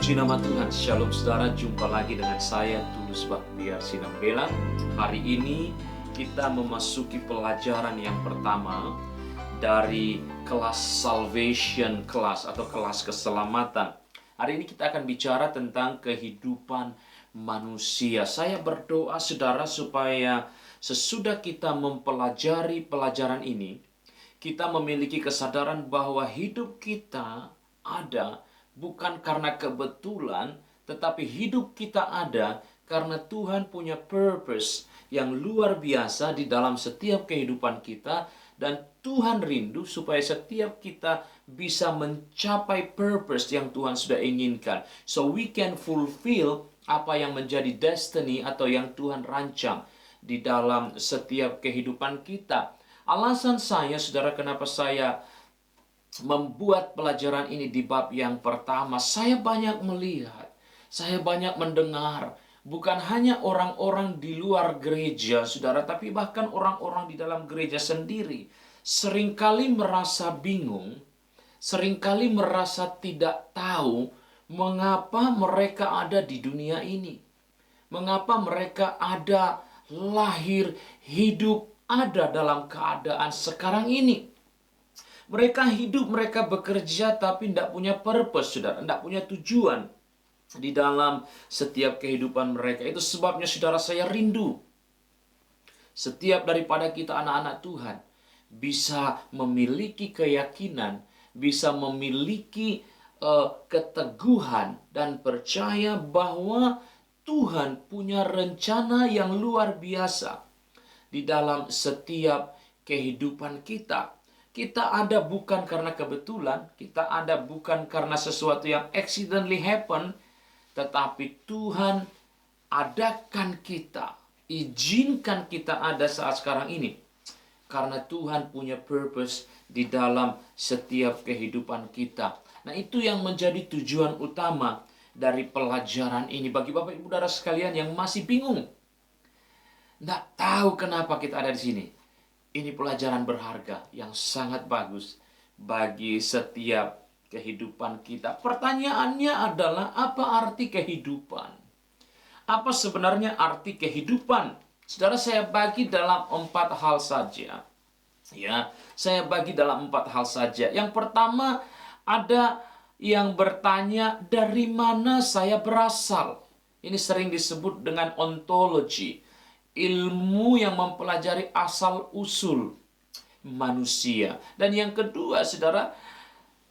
Puji nama Tuhan, Shalom saudara, jumpa lagi dengan saya Tulus Baktiar Sinambela. Hari ini kita memasuki pelajaran yang pertama dari kelas Salvation Class atau kelas keselamatan. Hari ini kita akan bicara tentang kehidupan manusia. Saya berdoa saudara supaya sesudah kita mempelajari pelajaran ini, kita memiliki kesadaran bahwa hidup kita ada bukan karena kebetulan, tetapi hidup kita ada karena Tuhan punya purpose yang luar biasa di dalam setiap kehidupan kita. Dan Tuhan rindu supaya setiap kita bisa mencapai purpose yang Tuhan sudah inginkan. So we can fulfill apa yang menjadi destiny atau yang Tuhan rancang di dalam setiap kehidupan kita. Alasan saya, saudara, kenapa saya membuat pelajaran ini di bab yang pertama, saya banyak melihat, saya banyak mendengar, bukan hanya orang-orang di luar gereja, saudara, tapi bahkan orang-orang di dalam gereja sendiri seringkali merasa bingung, seringkali merasa tidak tahu mengapa mereka ada di dunia ini, mengapa mereka ada, lahir, hidup, ada dalam keadaan sekarang ini. Mereka hidup, mereka bekerja, tapi tidak punya purpose, saudara. Tidak punya tujuan di dalam setiap kehidupan mereka. Itu sebabnya, saudara, saya rindu setiap daripada kita anak-anak Tuhan bisa memiliki keyakinan, bisa memiliki keteguhan dan percaya bahwa Tuhan punya rencana yang luar biasa di dalam setiap kehidupan kita. Kita ada bukan karena kebetulan, kita ada bukan karena sesuatu yang accidentally happen, tetapi Tuhan adakan kita, izinkan kita ada saat sekarang ini. Karena Tuhan punya purpose di dalam setiap kehidupan kita. Nah, itu yang menjadi tujuan utama dari pelajaran ini. Bagi Bapak Ibu Saudara sekalian yang masih bingung, tidak tahu kenapa kita ada di sini. Ini pelajaran berharga yang sangat bagus bagi setiap kehidupan kita. Pertanyaannya adalah, apa arti kehidupan? Apa sebenarnya arti kehidupan? Saudara, saya bagi dalam 4 hal saja. Ya, saya bagi dalam 4 hal saja. Yang pertama, ada yang bertanya, dari mana saya berasal? Ini sering disebut dengan ontologi. Ilmu yang mempelajari asal-usul manusia. Dan yang kedua, saudara,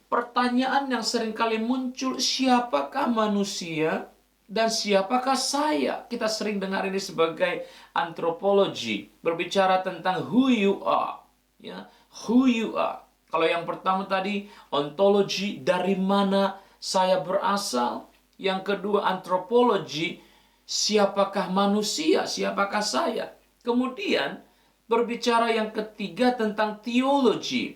pertanyaan yang seringkali muncul, siapakah manusia dan siapakah saya? Kita sering dengar ini sebagai antropologi, berbicara tentang who you are. Ya, who you are. Kalau yang pertama tadi, ontologi, dari mana saya berasal. Yang kedua, antropologi, siapakah manusia, siapakah saya. Kemudian berbicara yang ketiga tentang teologi.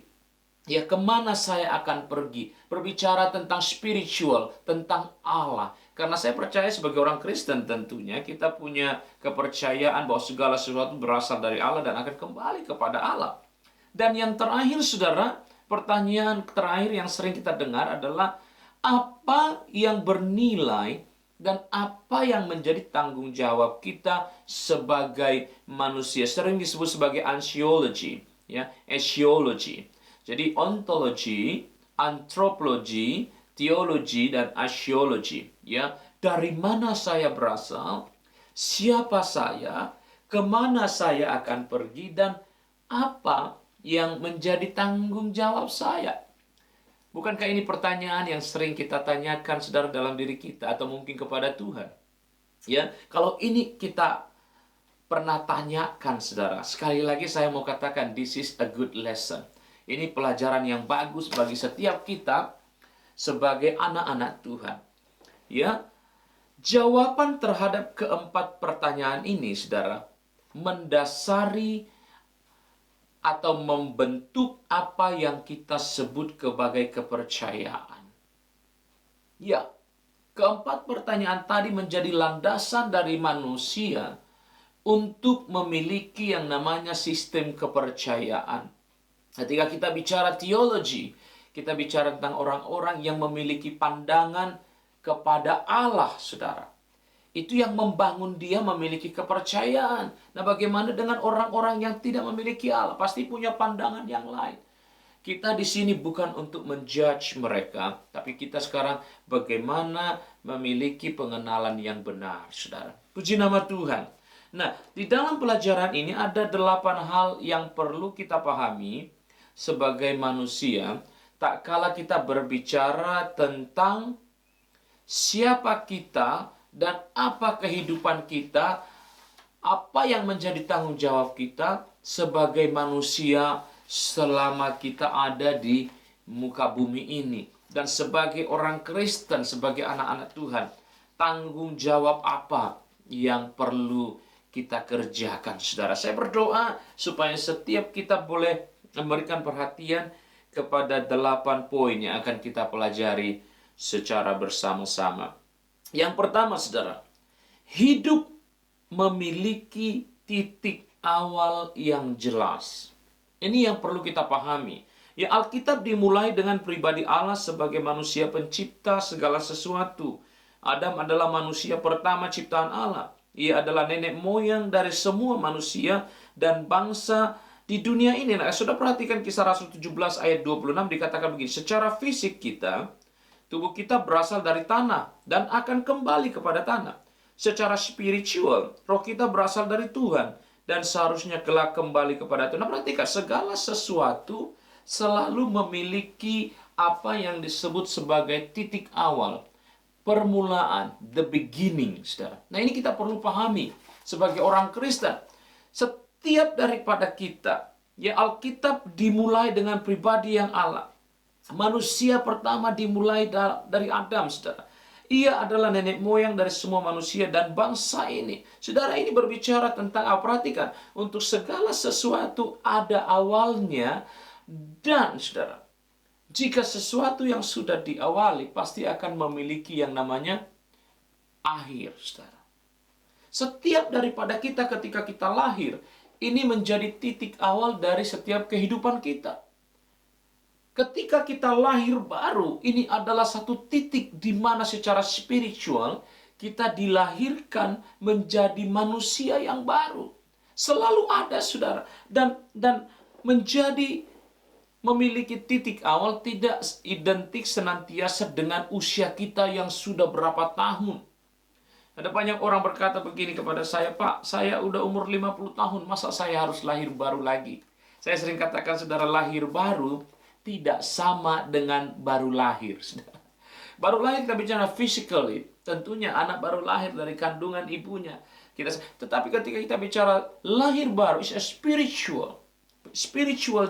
Ya, kemana saya akan pergi. Berbicara tentang spiritual, tentang Allah. Karena saya percaya sebagai orang Kristen tentunya kita punya kepercayaan bahwa segala sesuatu berasal dari Allah dan akan kembali kepada Allah. Dan yang terakhir, saudara, pertanyaan terakhir yang sering kita dengar adalah, apa yang bernilai dan apa yang menjadi tanggung jawab kita sebagai manusia. Sering disebut sebagai axiology, ya, axiology. Jadi ontologi, antropologi, teologi, dan axiology. Ya, dari mana saya berasal, siapa saya, kemana saya akan pergi, dan apa yang menjadi tanggung jawab saya. Bukankah ini pertanyaan yang sering kita tanyakan, saudara, dalam diri kita atau mungkin kepada Tuhan? Ya, kalau ini kita pernah tanyakan, saudara, sekali lagi saya mau katakan, this is a good lesson. Ini pelajaran yang bagus bagi setiap kita sebagai anak-anak Tuhan. Ya, jawaban terhadap keempat pertanyaan ini, saudara, mendasari atau membentuk apa yang kita sebut sebagai kepercayaan. Ya, keempat pertanyaan tadi menjadi landasan dari manusia untuk memiliki yang namanya sistem kepercayaan. Ketika kita bicara teologi, kita bicara tentang orang-orang yang memiliki pandangan kepada Allah, saudara. Itu yang membangun dia memiliki kepercayaan. Nah, bagaimana dengan orang-orang yang tidak memiliki Allah? Pasti punya pandangan yang lain. Kita di sini bukan untuk menjudge mereka, tapi kita sekarang bagaimana memiliki pengenalan yang benar, saudara. Puji nama Tuhan. Nah, di dalam pelajaran ini ada 8 hal yang perlu kita pahami sebagai manusia, tak kala kita berbicara tentang siapa kita dan apa kehidupan kita, apa yang menjadi tanggung jawab kita sebagai manusia selama kita ada di muka bumi ini. Dan sebagai orang Kristen, sebagai anak-anak Tuhan, tanggung jawab apa yang perlu kita kerjakan, saudara. Saya berdoa supaya setiap kita boleh memberikan perhatian kepada 8 poin yang akan kita pelajari secara bersama-sama. Yang pertama, saudara, hidup memiliki titik awal yang jelas. Ini yang perlu kita pahami. Ya, Alkitab dimulai dengan pribadi Allah sebagai manusia pencipta segala sesuatu. Adam adalah manusia pertama ciptaan Allah. Ia adalah nenek moyang dari semua manusia dan bangsa di dunia ini. Nah, sudah perhatikan Kisah Rasul 17 ayat 26 dikatakan begini. Secara fisik kita, tubuh kita berasal dari tanah dan akan kembali kepada tanah. Secara spiritual, roh kita berasal dari Tuhan dan seharusnya kelak kembali kepada Tuhan. Nah, perhatikan, segala sesuatu selalu memiliki apa yang disebut sebagai titik awal, permulaan, the beginning, saudara. Nah, ini kita perlu pahami sebagai orang Kristen. Setiap daripada kita, ya, Alkitab dimulai dengan pribadi yang Allah. Manusia pertama dimulai dari Adam, saudara. Ia adalah nenek moyang dari semua manusia dan bangsa ini. Saudara, ini berbicara tentang, perhatikan, untuk segala sesuatu ada awalnya. Dan saudara, jika sesuatu yang sudah diawali pasti akan memiliki yang namanya akhir, saudara. Setiap daripada kita ketika kita lahir, ini menjadi titik awal dari setiap kehidupan kita. Ketika kita lahir baru, ini adalah satu titik di mana secara spiritual kita dilahirkan menjadi manusia yang baru. Selalu ada, saudara. Dan menjadi memiliki titik awal tidak identik senantiasa dengan usia kita yang sudah berapa tahun. Ada banyak orang berkata begini kepada saya, Pak, saya udah umur 50 tahun, masa saya harus lahir baru lagi? Saya sering katakan, saudara, lahir baru tidak sama dengan baru lahir. Baru lahir kita bicara physically. Tentunya anak baru lahir dari kandungan ibunya. Tetapi ketika kita bicara lahir baru, is a spiritual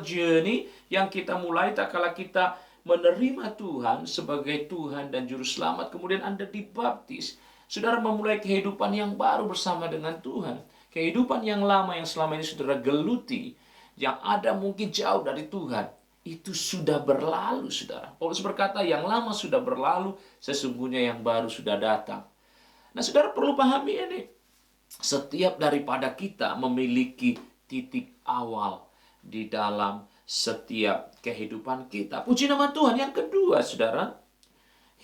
journey yang kita mulai tak kala kita menerima Tuhan sebagai Tuhan dan Juru Selamat. Kemudian Anda dibaptis. Saudara memulai kehidupan yang baru bersama dengan Tuhan. Kehidupan yang lama yang selama ini saudara geluti, yang ada mungkin jauh dari Tuhan, itu sudah berlalu, saudara. Paulus berkata, yang lama sudah berlalu, sesungguhnya yang baru sudah datang. Nah, saudara perlu pahami ini. Setiap daripada kita memiliki titik awal di dalam setiap kehidupan kita. Puji nama Tuhan. Yang kedua, saudara,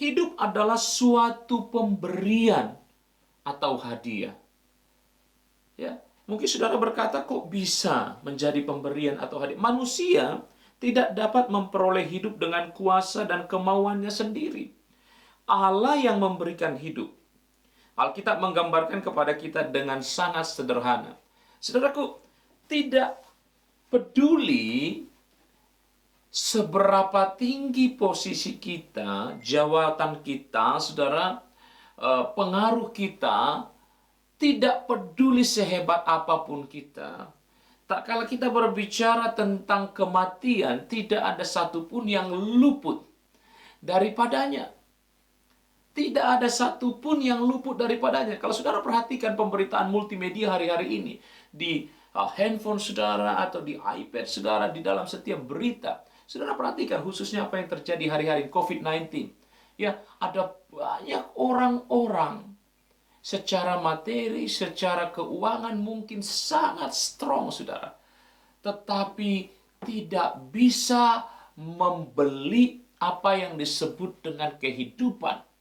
hidup adalah suatu pemberian atau hadiah. Ya, mungkin saudara berkata, kok bisa menjadi pemberian atau hadiah? Manusia tidak dapat memperoleh hidup dengan kuasa dan kemauannya sendiri. Allah yang memberikan hidup. Alkitab menggambarkan kepada kita dengan sangat sederhana. Saudaraku, tidak peduli seberapa tinggi posisi kita, jawatan kita, saudara, pengaruh kita, tidak peduli sehebat apapun kita. Tak kala kita berbicara tentang kematian, tidak ada satupun yang luput daripadanya. Tidak ada satupun yang luput daripadanya. Kalau saudara perhatikan pemberitaan multimedia hari-hari ini, di handphone saudara atau di iPad saudara, di dalam setiap berita, saudara perhatikan khususnya apa yang terjadi hari-hari COVID-19. Ya, ada banyak orang-orang secara materi, secara keuangan mungkin sangat strong, saudara. Tetapi tidak bisa membeli apa yang disebut dengan kehidupan.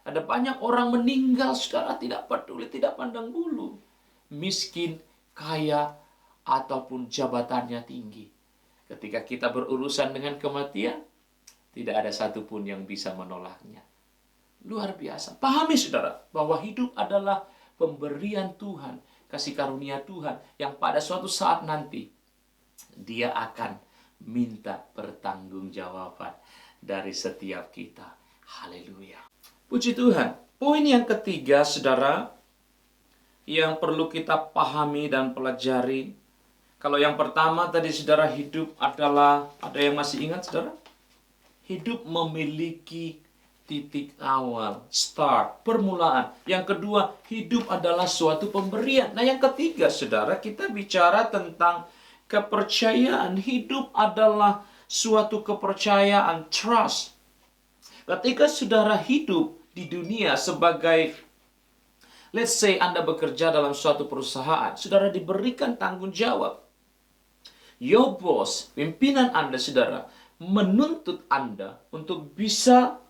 Ada banyak orang meninggal, saudara, tidak peduli, tidak pandang bulu. Miskin, kaya, ataupun jabatannya tinggi. Ketika kita berurusan dengan kematian, tidak ada satupun yang bisa menolaknya. Luar biasa. Pahami, saudara, bahwa hidup adalah pemberian Tuhan, kasih karunia Tuhan, yang pada suatu saat nanti, Dia akan minta pertanggungjawaban dari setiap kita. Haleluya. Puji Tuhan. Poin yang ketiga, saudara, yang perlu kita pahami dan pelajari. Kalau yang pertama tadi, saudara, hidup adalah, ada yang masih ingat, saudara? Hidup memiliki titik awal, start, permulaan. Yang kedua, hidup adalah suatu pemberian. Nah, yang ketiga, saudara, kita bicara tentang kepercayaan. Hidup adalah suatu kepercayaan, trust. Ketika saudara hidup di dunia sebagai, let's say Anda bekerja dalam suatu perusahaan, saudara diberikan tanggung jawab. Your boss, pimpinan Anda, saudara, menuntut Anda untuk bisa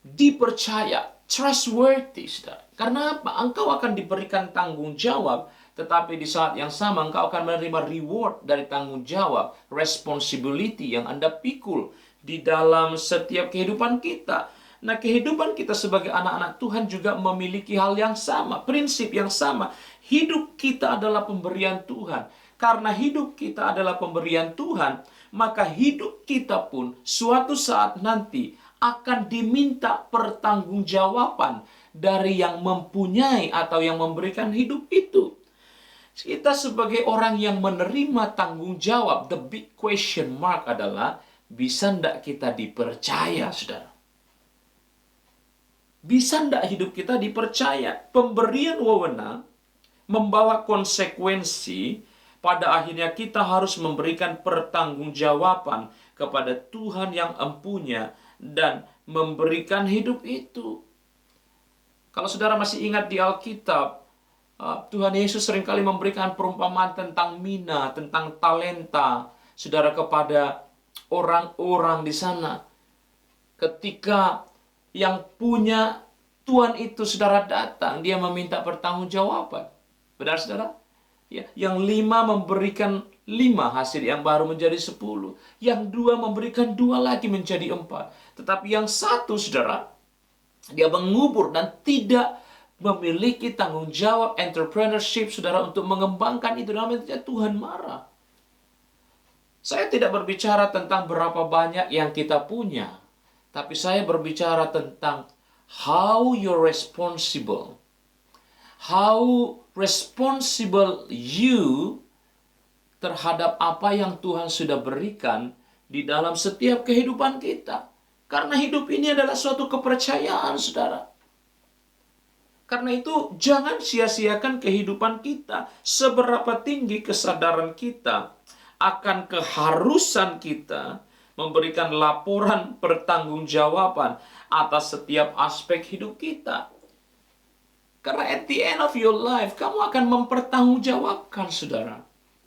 dipercaya, trustworthy, saudara. Karena apa? Engkau akan diberikan tanggung jawab, tetapi di saat yang sama engkau akan menerima reward dari tanggung jawab, responsibility yang Anda pikul di dalam setiap kehidupan kita. Nah, kehidupan kita sebagai anak-anak Tuhan juga memiliki hal yang sama, prinsip yang sama. Hidup kita adalah pemberian Tuhan. Karena hidup kita adalah pemberian Tuhan, maka hidup kita pun suatu saat nanti akan diminta pertanggungjawaban dari yang mempunyai atau yang memberikan hidup itu. Kita sebagai orang yang menerima tanggung jawab, the big question mark adalah, bisa ndak kita dipercaya, saudara? Bisa ndak hidup kita dipercaya? Pemberian wewenang membawa konsekuensi. Pada akhirnya kita harus memberikan pertanggungjawaban kepada Tuhan yang empunya dan memberikan hidup itu. Kalau saudara masih ingat di Alkitab, Tuhan Yesus seringkali memberikan perumpamaan tentang mina, tentang talenta, saudara, kepada orang-orang di sana. Ketika yang punya Tuhan itu, saudara, datang, dia meminta pertanggungjawaban. Benar, saudara? Ya, yang 5 memberikan 5 hasil, yang baru menjadi 10. Yang 2 memberikan 2 lagi menjadi 4. Tetapi yang 1, saudara, dia mengubur dan tidak memiliki tanggung jawab entrepreneurship, saudara, untuk mengembangkan itu. Dalam artinya Tuhan marah. Saya tidak berbicara tentang berapa banyak yang kita punya, tapi saya berbicara tentang how you're responsible. How responsible you terhadap apa yang Tuhan sudah berikan di dalam setiap kehidupan kita. Karena hidup ini adalah suatu kepercayaan, saudara. Karena itu, jangan sia-siakan kehidupan kita. Seberapa tinggi kesadaran kita akan keharusan kita memberikan laporan pertanggungjawaban atas setiap aspek hidup kita. Karena at the end of your life, kamu akan mempertanggungjawabkan, saudara.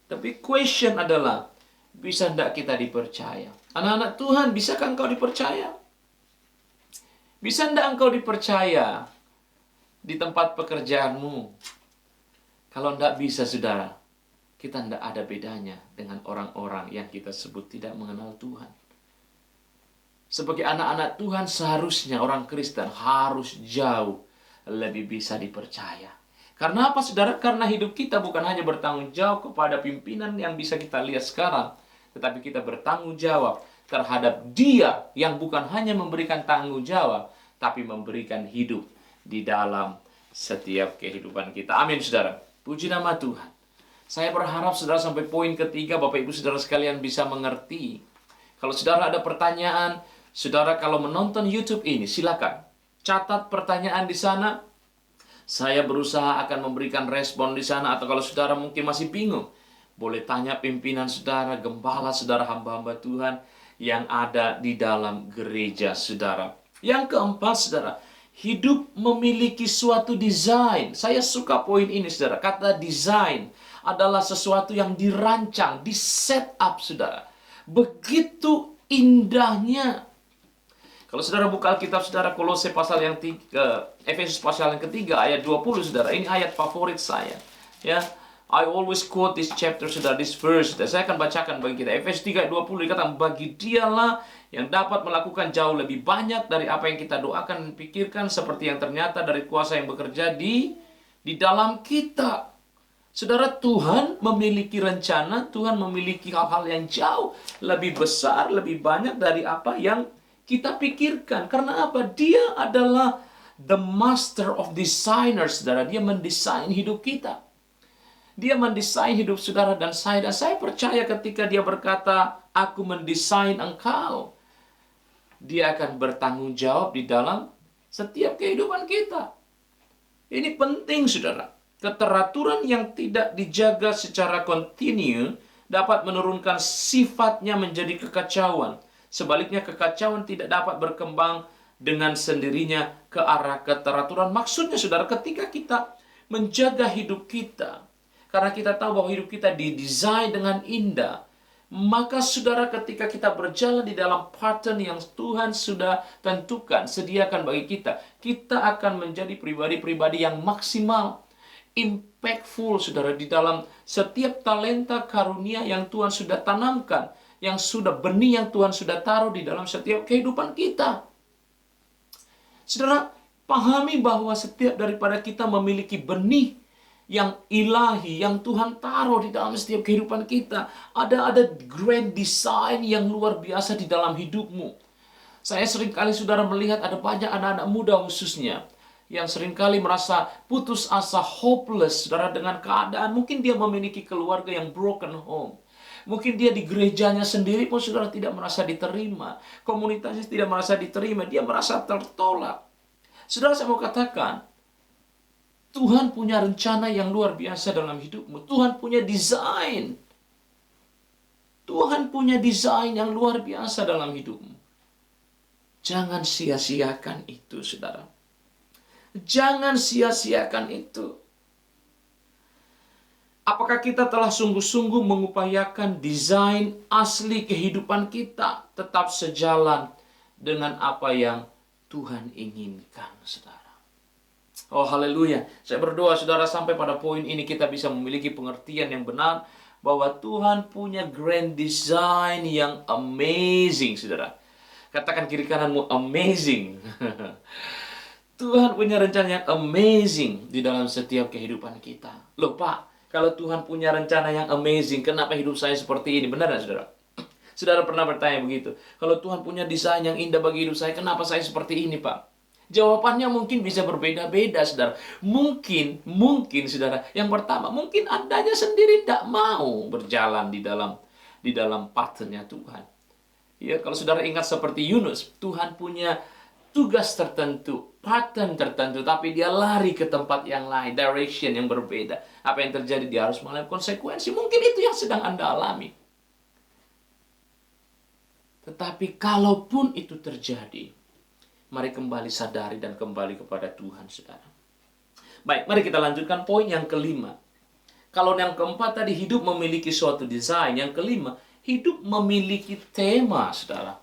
Tapi question adalah, bisa tidak kita dipercaya? Anak-anak Tuhan, bisakah engkau dipercaya? Bisa tidak engkau dipercaya di tempat pekerjaanmu? Kalau tidak bisa, saudara, kita tidak ada bedanya dengan orang-orang yang kita sebut tidak mengenal Tuhan. Sebagai anak-anak Tuhan, seharusnya orang Kristen harus jauh lebih bisa dipercaya. Karena apa, saudara? Karena hidup kita bukan hanya bertanggung jawab kepada pimpinan yang bisa kita lihat sekarang, tetapi kita bertanggung jawab terhadap Dia yang bukan hanya memberikan tanggung jawab, tapi memberikan hidup di dalam setiap kehidupan kita. Amin, saudara. Puji nama Tuhan. Saya berharap saudara sampai poin ketiga, Bapak Ibu saudara sekalian bisa mengerti. Kalau saudara ada pertanyaan, saudara kalau menonton YouTube ini, silakan catat pertanyaan di sana. Saya berusaha akan memberikan respon di sana. Atau kalau saudara mungkin masih bingung, boleh tanya pimpinan saudara, gembala saudara, hamba-hamba Tuhan yang ada di dalam gereja saudara. Yang keempat, saudara, hidup memiliki suatu desain. Saya suka poin ini, saudara. Kata desain adalah sesuatu yang dirancang, di set up, saudara. Begitu indahnya. Kalau saudara buka Alkitab saudara, Kolose pasal yang Efesus pasal yang ketiga ayat 20 saudara, ini ayat favorit saya. Ya, I always quote this chapter saudara, this verse. Dan saya akan bacakan bagi kita. Efesus 3 ayat 20 dikatakan, bagi dialah yang dapat melakukan jauh lebih banyak dari apa yang kita doakan dan pikirkan, seperti yang ternyata dari kuasa yang bekerja di dalam kita. Saudara, Tuhan memiliki rencana, Tuhan memiliki hal-hal yang jauh lebih besar, lebih banyak dari apa yang kita pikirkan. Karena apa? Dia adalah the master of designers, saudara. Dia mendesain hidup kita. Dia mendesain hidup saudara dan saya. Dan saya percaya ketika dia berkata, aku mendesain engkau, dia akan bertanggung jawab di dalam setiap kehidupan kita. Ini penting, saudara. Keteraturan yang tidak dijaga secara kontinu dapat menurunkan sifatnya menjadi kekacauan. Sebaliknya, kekacauan tidak dapat berkembang dengan sendirinya ke arah keteraturan. Maksudnya, saudara, ketika kita menjaga hidup kita, karena kita tahu bahwa hidup kita didesain dengan indah, maka saudara, ketika kita berjalan di dalam pattern yang Tuhan sudah tentukan, sediakan bagi kita, kita akan menjadi pribadi-pribadi yang maksimal, impactful, saudara, di dalam setiap talenta karunia yang Tuhan sudah tanamkan, yang sudah benih yang Tuhan sudah taruh di dalam setiap kehidupan kita. Saudara, pahami bahwa setiap daripada kita memiliki benih yang ilahi, yang Tuhan taruh di dalam setiap kehidupan kita. Ada grand design yang luar biasa di dalam hidupmu. Saya seringkali saudara melihat ada banyak anak-anak muda khususnya yang seringkali merasa putus asa, hopeless, saudara, dengan keadaan. Mungkin dia memiliki keluarga yang broken home. Mungkin dia di gerejanya sendiri pun saudara tidak merasa diterima. Komunitasnya tidak merasa diterima. Dia merasa tertolak. Saudara, saya mau katakan, Tuhan punya rencana yang luar biasa dalam hidupmu. Tuhan punya desain. Tuhan punya desain yang luar biasa dalam hidupmu. Jangan sia-siakan itu, saudara. Jangan sia-siakan itu. Apakah kita telah sungguh-sungguh mengupayakan desain asli kehidupan kita tetap sejalan dengan apa yang Tuhan inginkan, saudara? Oh, haleluya. Saya berdoa, saudara, sampai pada poin ini kita bisa memiliki pengertian yang benar bahwa Tuhan punya grand design yang amazing, saudara. Katakan kiri kananmu, amazing. Tuhan punya rencana yang amazing di dalam setiap kehidupan kita. Loh, Pak, kalau Tuhan punya rencana yang amazing, kenapa hidup saya seperti ini? Benar tidak, saudara? Saudara pernah bertanya begitu? Kalau Tuhan punya desain yang indah bagi hidup saya, kenapa saya seperti ini, Pak? Jawabannya mungkin bisa berbeda-beda, saudara. Mungkin, saudara. Yang pertama, mungkin Andanya sendiri tidak mau berjalan di dalam pattern-nya Tuhan. Ya, kalau saudara ingat seperti Yunus, Tuhan punya tugas tertentu, pattern tertentu, tapi dia lari ke tempat yang lain, direction yang berbeda. Apa yang terjadi? Dia harus mengalami konsekuensi. Mungkin itu yang sedang Anda alami. Tetapi kalaupun itu terjadi, mari kembali sadari dan kembali kepada Tuhan, saudara. Baik, mari kita lanjutkan poin yang kelima. Kalau yang keempat tadi, hidup memiliki suatu desain. Yang kelima, hidup memiliki tema, saudara.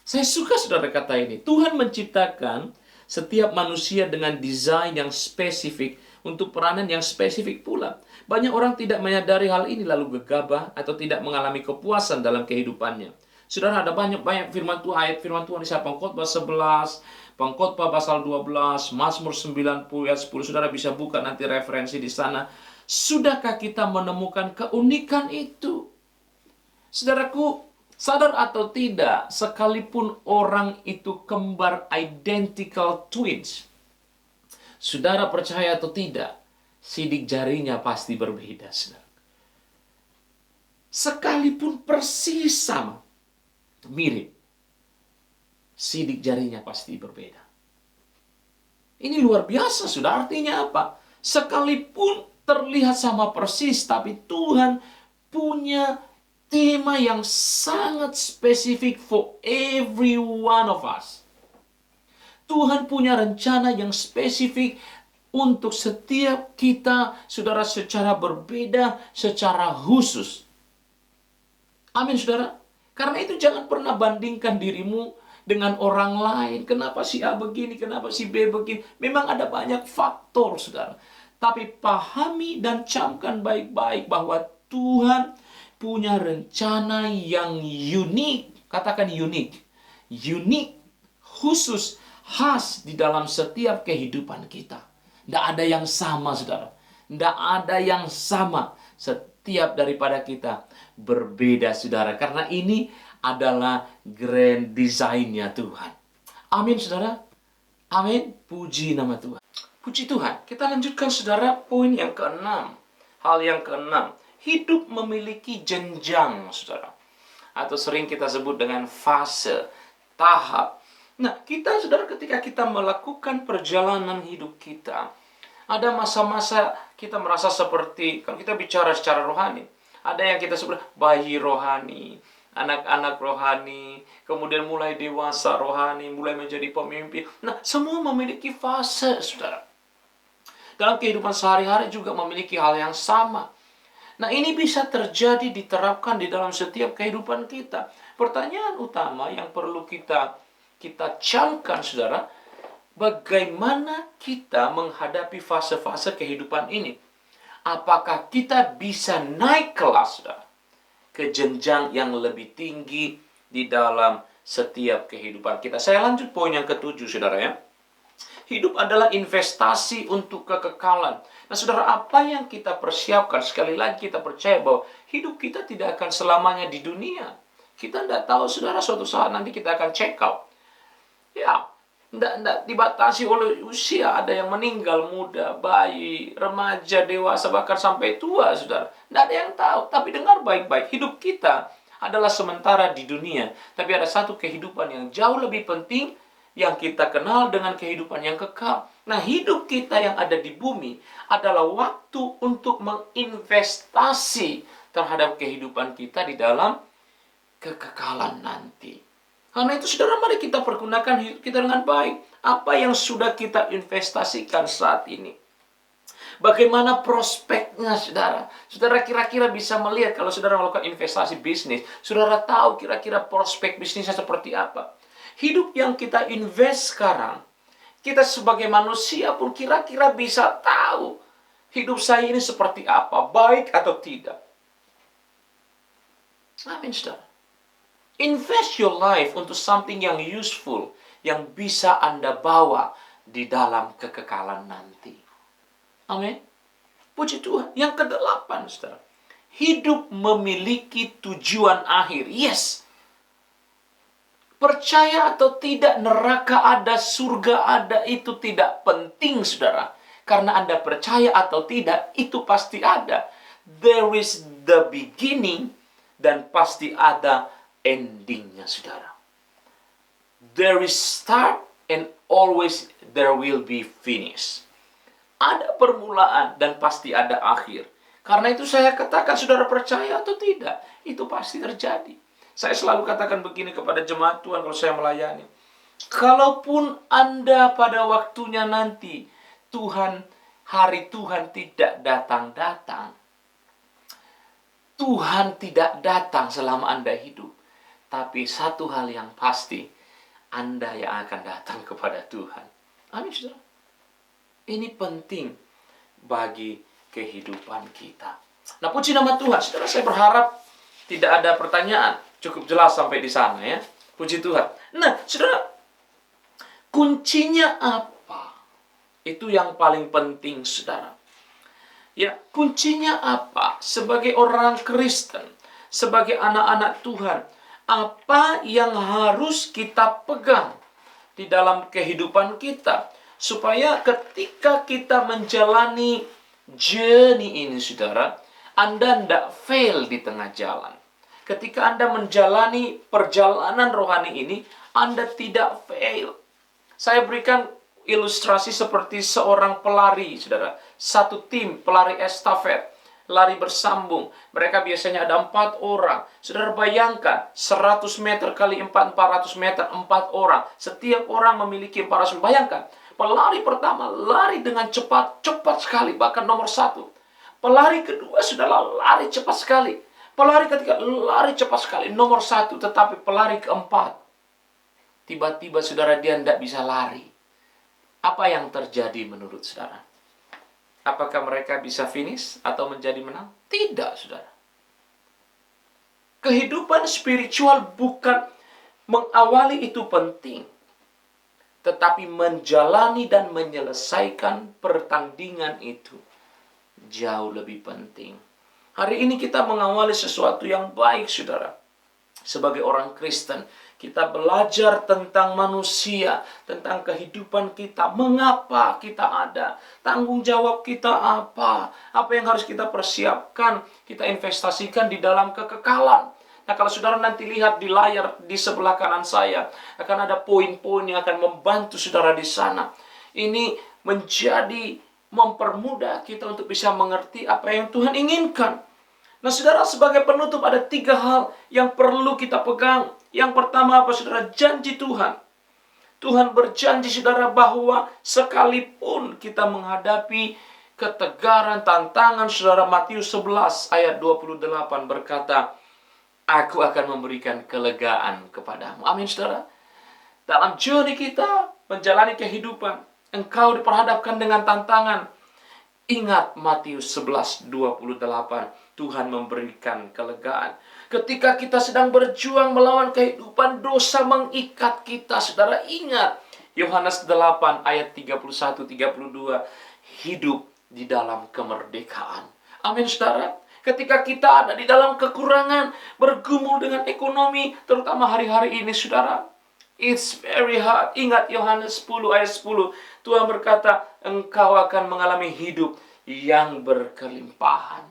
Saya suka, saudara, kata ini. Tuhan menciptakan setiap manusia dengan desain yang spesifik untuk peranan yang spesifik pula. Banyak orang tidak menyadari hal ini lalu gegabah atau tidak mengalami kepuasan dalam kehidupannya. Saudara, ada banyak firman Tuhan, ayat firman Tuhan di Pengkhotbah 11, Pengkhotbah pasal 12, Mazmur 90 ayat 10. Saudara bisa buka nanti referensi di sana. Sudahkah kita menemukan keunikan itu? Saudaraku, sadar atau tidak, sekalipun orang itu kembar identical twins, saudara percaya atau tidak, sidik jarinya pasti berbeda, saudara. Sekalipun persis sama, mirip, sidik jarinya pasti berbeda. Ini luar biasa, saudara. Artinya apa? Sekalipun terlihat sama persis, tapi Tuhan punya tema yang sangat spesifik for every one of us. Tuhan punya rencana yang spesifik untuk setiap kita, saudara, secara berbeda, secara khusus. Amin, saudara. Karena itu jangan pernah bandingkan dirimu dengan orang lain. Kenapa si A begini, kenapa si B begini. Memang ada banyak faktor, saudara. Tapi pahami dan camkan baik-baik bahwa Tuhan punya rencana yang unik. Katakan unik. Unik, khusus, khas di dalam setiap kehidupan kita. Tidak ada yang sama, saudara. Tidak ada yang sama. Setiap daripada kita berbeda, saudara. Karena ini adalah grand design-nya Tuhan. Amin, saudara. Amin. Puji nama Tuhan. Puji Tuhan. Kita lanjutkan, saudara, poin yang keenam. Hal yang keenam. Hidup memiliki jenjang, saudara. Atau sering kita sebut dengan fase, tahap. Nah, kita, saudara, ketika kita melakukan perjalanan hidup kita, ada masa-masa kita merasa seperti, kalau kita bicara secara rohani, ada yang kita sebut bayi rohani, anak-anak rohani, kemudian mulai dewasa rohani, mulai menjadi pemimpin. Nah, semua memiliki fase, saudara. Dalam kehidupan sehari-hari juga memiliki hal yang sama. Nah, ini bisa terjadi, diterapkan di dalam setiap kehidupan kita. Pertanyaan utama yang perlu kita camkan, saudara, bagaimana kita menghadapi fase-fase kehidupan ini? Apakah kita bisa naik kelas, saudara, ke jenjang yang lebih tinggi di dalam setiap kehidupan kita? Saya lanjut poin yang ketujuh, saudara ya. Hidup adalah investasi untuk kekekalan. Nah, saudara, apa yang kita persiapkan? Sekali lagi kita percaya bahwa hidup kita tidak akan selamanya di dunia. Kita tidak tahu, saudara, suatu saat nanti kita akan check out. Ya, tidak dibatasi oleh usia. Ada yang meninggal muda, bayi, remaja, dewasa, bahkan sampai tua, saudara. Tidak ada yang tahu. Tapi dengar baik-baik, hidup kita adalah sementara di dunia. Tapi ada satu kehidupan yang jauh lebih penting, yang kita kenal dengan kehidupan yang kekal. Nah, hidup kita yang ada di bumi adalah waktu untuk menginvestasi terhadap kehidupan kita di dalam kekekalan nanti. Karena itu, saudara, mari kita pergunakan hidup kita dengan baik. Apa yang sudah kita investasikan saat ini? Bagaimana prospeknya, saudara? Saudara kira-kira bisa melihat kalau saudara melakukan investasi bisnis, saudara tahu kira-kira prospek bisnisnya seperti apa. Hidup yang kita invest sekarang, kita sebagai manusia pun kira-kira bisa tahu hidup saya ini seperti apa, baik atau tidak. Amin, saudara. Invest your life untuk something yang useful, yang bisa Anda bawa di dalam kekekalan nanti. Amin. Puji Tuhan. Yang kedelapan, saudara. Hidup memiliki tujuan akhir. Yes. Percaya atau tidak, neraka ada, surga ada, itu tidak penting, saudara. Karena Anda percaya atau tidak, itu pasti ada. There is the beginning, dan pasti ada endingnya, saudara. There is start, and always there will be finish. Ada permulaan, dan pasti ada akhir. Karena itu saya katakan, saudara percaya atau tidak, itu pasti terjadi. Saya selalu katakan begini kepada jemaat Tuhan kalau saya melayani. Kalaupun Anda pada waktunya nanti, hari Tuhan tidak datang-datang. Tuhan tidak datang selama Anda hidup. Tapi satu hal yang pasti, Anda yang akan datang kepada Tuhan. Amin, saudara. Ini penting bagi kehidupan kita. Nah, puji nama Tuhan. Saudara, saya berharap tidak ada pertanyaan. Cukup jelas sampai di sana ya. Puji Tuhan. Nah, saudara, kuncinya apa? Itu yang paling penting, saudara. Ya, kuncinya apa? Sebagai orang Kristen, sebagai anak-anak Tuhan, apa yang harus kita pegang di dalam kehidupan kita supaya ketika kita menjalani journey ini, saudara, Anda tidak fail di tengah jalan. Ketika Anda menjalani perjalanan rohani ini, Anda tidak fail. Saya berikan ilustrasi seperti seorang pelari, saudara. Satu tim pelari estafet, lari bersambung. Mereka biasanya ada 4 orang. Saudara bayangkan, 100 meter kali 400 meter, 4 orang. Setiap orang memiliki 400 meter. Bayangkan, pelari pertama lari dengan cepat sekali, bahkan nomor 1. Pelari kedua sudah lari cepat sekali. Pelari ketiga lari cepat sekali, nomor 1, tetapi pelari keempat Tiba-tiba saudara dia tidak bisa lari. Apa yang terjadi menurut saudara? Apakah mereka bisa finish atau menjadi menang? Tidak, saudara. Kehidupan spiritual bukan mengawali itu penting, tetapi menjalani dan menyelesaikan pertandingan itu jauh lebih penting. Hari ini kita mengawali sesuatu yang baik, saudara. Sebagai orang Kristen, kita belajar tentang manusia, tentang kehidupan kita, mengapa kita ada, tanggung jawab kita apa yang harus kita persiapkan, kita investasikan di dalam kekekalan. Nah, kalau saudara nanti lihat di layar di sebelah kanan saya, akan ada poin-poin yang akan membantu saudara di sana. Ini menjadi mempermudah kita untuk bisa mengerti apa yang Tuhan inginkan. Nah, saudara, sebagai penutup ada 3 hal yang perlu kita pegang. Yang pertama apa, saudara? Janji Tuhan. Tuhan berjanji, saudara, bahwa sekalipun kita menghadapi ketegaran, tantangan, saudara, Matius 11 ayat 28 berkata, Aku akan memberikan kelegaan kepadamu. Amin, saudara. Dalam journey kita menjalani kehidupan, engkau diperhadapkan dengan tantangan. Ingat Matius 11:28, Tuhan memberikan kelegaan. Ketika kita sedang berjuang melawan kehidupan, dosa mengikat kita, saudara, ingat Yohanes 8 ayat 31-32, hidup di dalam kemerdekaan. Amin, saudara. Ketika kita ada di dalam kekurangan, bergumul dengan ekonomi, terutama hari-hari ini, saudara, it's very hard. Ingat Yohanes 10 ayat 10. Tuhan berkata, engkau akan mengalami hidup yang berkelimpahan.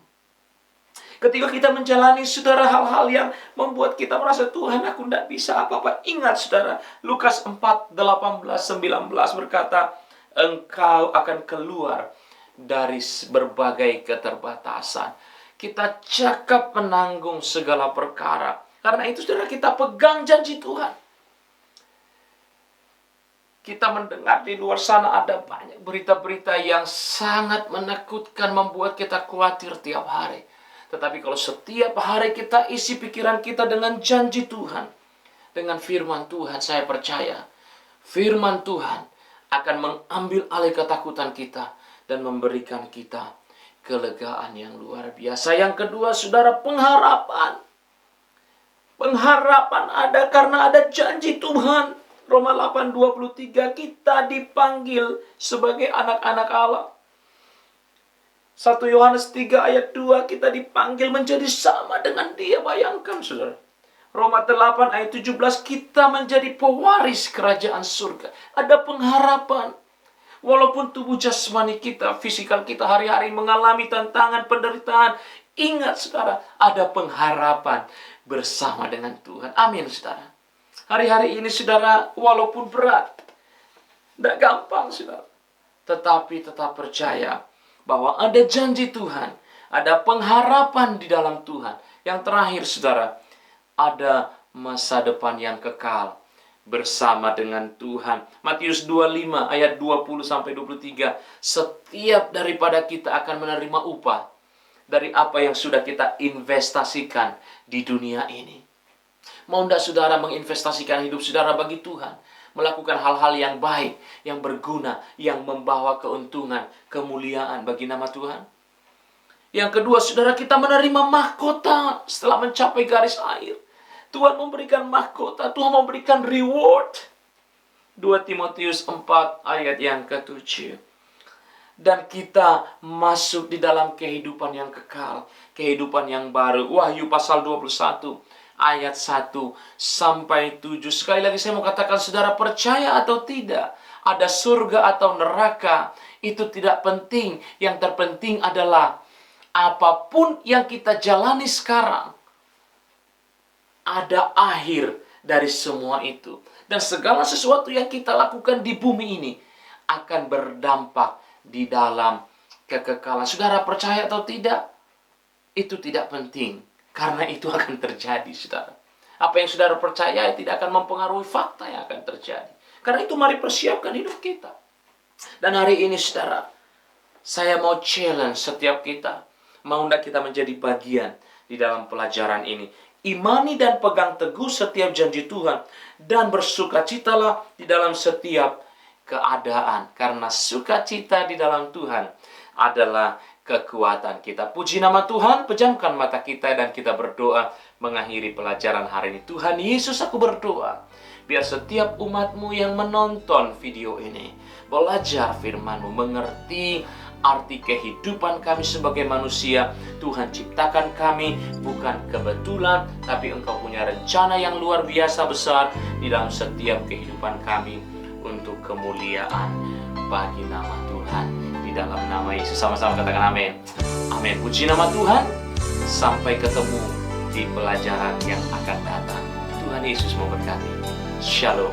Ketika kita menjalani, saudara, hal-hal yang membuat kita merasa, Tuhan, aku tidak bisa apa-apa. Ingat, saudara, Lukas 4:18-19 berkata, engkau akan keluar dari berbagai keterbatasan. Kita cakap menanggung segala perkara. Karena itu, saudara, kita pegang janji Tuhan. Kita mendengar di luar sana ada banyak berita-berita yang sangat menakutkan, membuat kita khawatir tiap hari. Tetapi kalau setiap hari kita isi pikiran kita dengan janji Tuhan, dengan firman Tuhan, saya percaya firman Tuhan akan mengambil alih ketakutan kita dan memberikan kita kelegaan yang luar biasa. Yang kedua, saudara, pengharapan. Pengharapan ada karena ada janji Tuhan. Roma 8:23, kita dipanggil sebagai anak-anak Allah. 1 Yohanes 3 ayat 2, kita dipanggil menjadi sama dengan Dia. Bayangkan, saudara. Roma 8 ayat 17, kita menjadi pewaris kerajaan surga. Ada pengharapan. Walaupun tubuh jasmani kita, fisikal kita hari-hari mengalami tantangan, penderitaan, ingat, saudara, ada pengharapan bersama dengan Tuhan. Amin, saudara. Hari-hari ini, saudara, walaupun berat, tidak gampang, saudara, tetapi tetap percaya bahwa ada janji Tuhan, ada pengharapan di dalam Tuhan. Yang terakhir, saudara, ada masa depan yang kekal bersama dengan Tuhan. Matius 25 ayat 20-23. Setiap daripada kita akan menerima upah dari apa yang sudah kita investasikan di dunia ini. Mau tidak, saudara, menginvestasikan hidup saudara bagi Tuhan, melakukan hal-hal yang baik, yang berguna, yang membawa keuntungan, kemuliaan bagi nama Tuhan? Yang kedua, saudara, kita menerima mahkota setelah mencapai garis akhir. Tuhan memberikan mahkota, Tuhan memberikan reward. 2 Timotius 4 ayat yang ke-7. Dan kita masuk di dalam kehidupan yang kekal, kehidupan yang baru. Wahyu pasal 21 ayat 1-7. Sekali lagi saya mau katakan, saudara, percaya atau tidak, ada surga atau neraka, itu tidak penting. Yang terpenting adalah apapun yang kita jalani sekarang, ada akhir dari semua itu. Dan segala sesuatu yang kita lakukan di bumi ini akan berdampak di dalam kekekalan. Saudara, percaya atau tidak, itu tidak penting. Karena itu akan terjadi, saudara. Apa yang saudara percaya tidak akan mempengaruhi fakta yang akan terjadi. Karena itu mari persiapkan hidup kita. Dan hari ini, saudara, saya mau challenge setiap kita. Mau tidak kita menjadi bagian di dalam pelajaran ini. imani dan pegang teguh setiap janji Tuhan, dan bersukacitalah di dalam setiap keadaan, karena sukacita di dalam Tuhan adalah kekuatan kita. Puji nama Tuhan. Pejamkan mata kita dan kita berdoa mengakhiri pelajaran hari ini. Tuhan Yesus, aku berdoa biar setiap umat-Mu yang menonton video ini belajar firman-Mu, mengerti arti kehidupan kami sebagai manusia. Tuhan ciptakan kami bukan kebetulan, tapi Engkau punya rencana yang luar biasa besar di dalam setiap kehidupan kami untuk kemuliaan bagi nama Tuhan. Di dalam nama Yesus, sama-sama katakan amin. Amin. Puji nama Tuhan. Sampai ketemu di pelajaran yang akan datang. Tuhan Yesus memberkati. Shalom.